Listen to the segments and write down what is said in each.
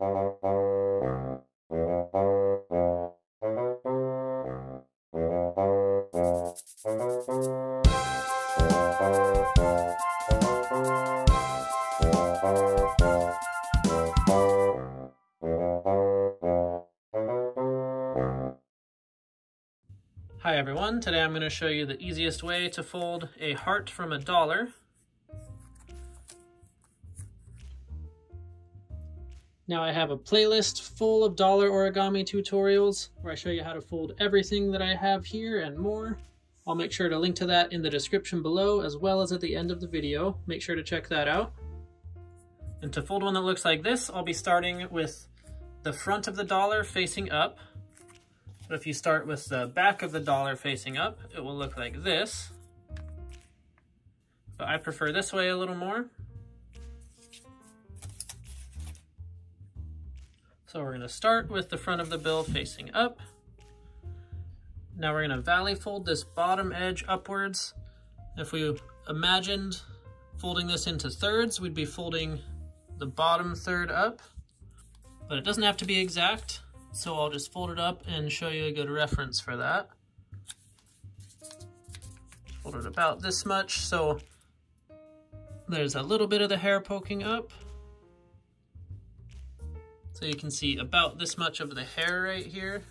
Hi everyone, today I'm going to show you the easiest way to fold a heart from $1. Now I have a playlist full of dollar origami tutorials where I show you how to fold everything that I have here and more. I'll make sure to link to that in the description below as well as at the end of the video. Make sure to check that out. And to fold one that looks like this, I'll be starting with the front of the dollar facing up. But if you start with the back of the dollar facing up, it will look like this. But I prefer this way a little more. So we're going to start with the front of the bill facing up. Now we're going to valley fold this bottom edge upwards. If we imagined folding this into thirds, we'd be folding the bottom third up. But it doesn't have to be exact. So I'll just fold it up and show you a good reference for that. Fold it about this much, so there's a little bit of the hair poking up. So you can see about this much of the hair right here.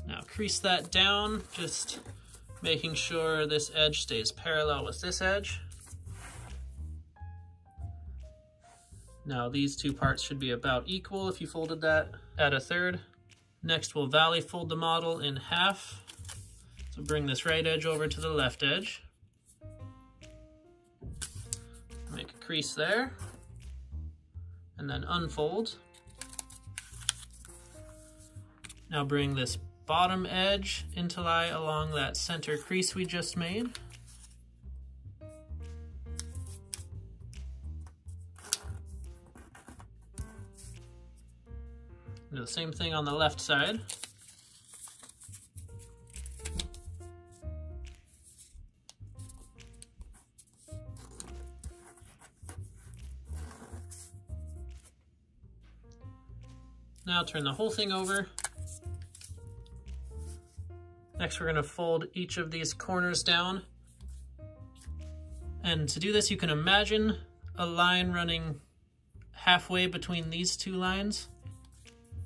Now crease that down, just making sure this edge stays parallel with this edge. Now these two parts should be about equal if you folded that at a third. Next we'll valley fold the model in half. So bring this right edge over to the left edge. Make a crease there. And then unfold. Now bring this bottom edge into lie along that center crease we just made. Do the same thing on the left side. Now turn the whole thing over. Next we're going to fold each of these corners down. And to do this you can imagine a line running halfway between these two lines.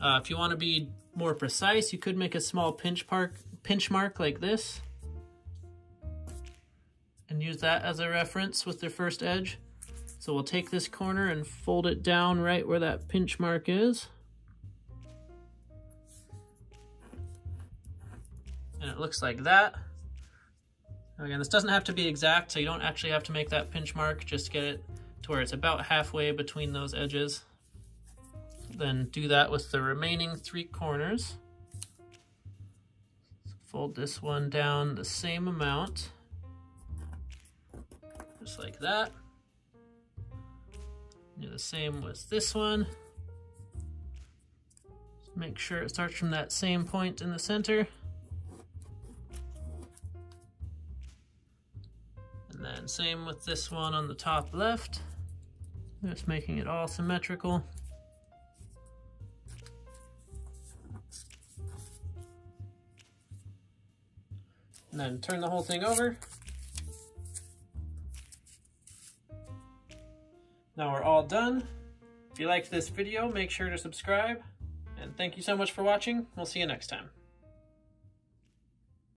If you want to be more precise, you could make a small pinch mark like this and use that as a reference with the first edge. So we'll take this corner and fold it down right where that pinch mark is. And it looks like that. Now again, this doesn't have to be exact, so you don't actually have to make that pinch mark, just get it to where it's about halfway between those edges. Then do that with the remaining three corners. So fold this one down the same amount, just like that. Do the same with this one. Just make sure it starts from that same point in the center. And then same with this one on the top left. Just making it all symmetrical. And then turn the whole thing over. Now we're all done. If you liked this video, make sure to subscribe. And thank you so much for watching. We'll see you next time.